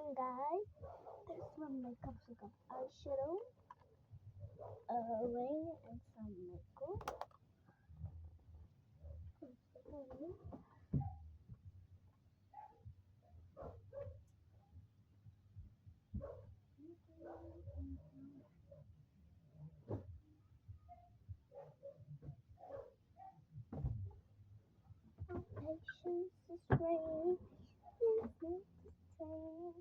on, guys. This is my makeup. So got eyeshadow, a ring, and some makeup. Patience is rare. Business is tame.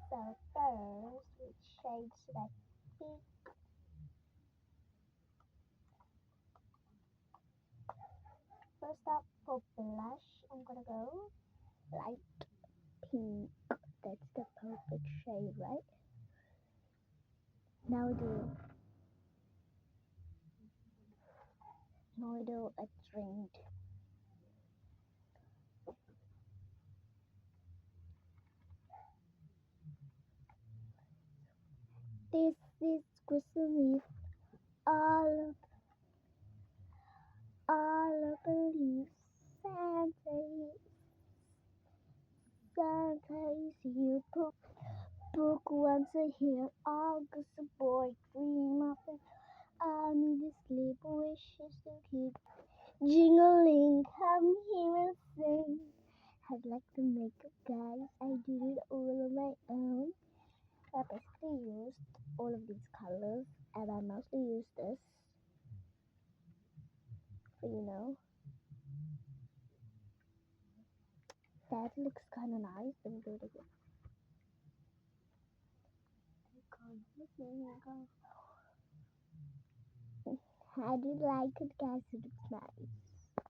So first, which shade should I pick? First up, for blush, I'm gonna go light pink. That's the perfect shade, right? Now do a drink. This is Christmas. All all of the leaves. Santa is here. Book once a year. August a boy dream of it. I need to sleep. Wishes to keep. Jingling, come here and sing. I'd like to make up, guys. I did it all on my own. I basically used all of these colors, and I mostly used this. So that looks kind of nice. Let me do it again. How do you like it, guys? It looks nice.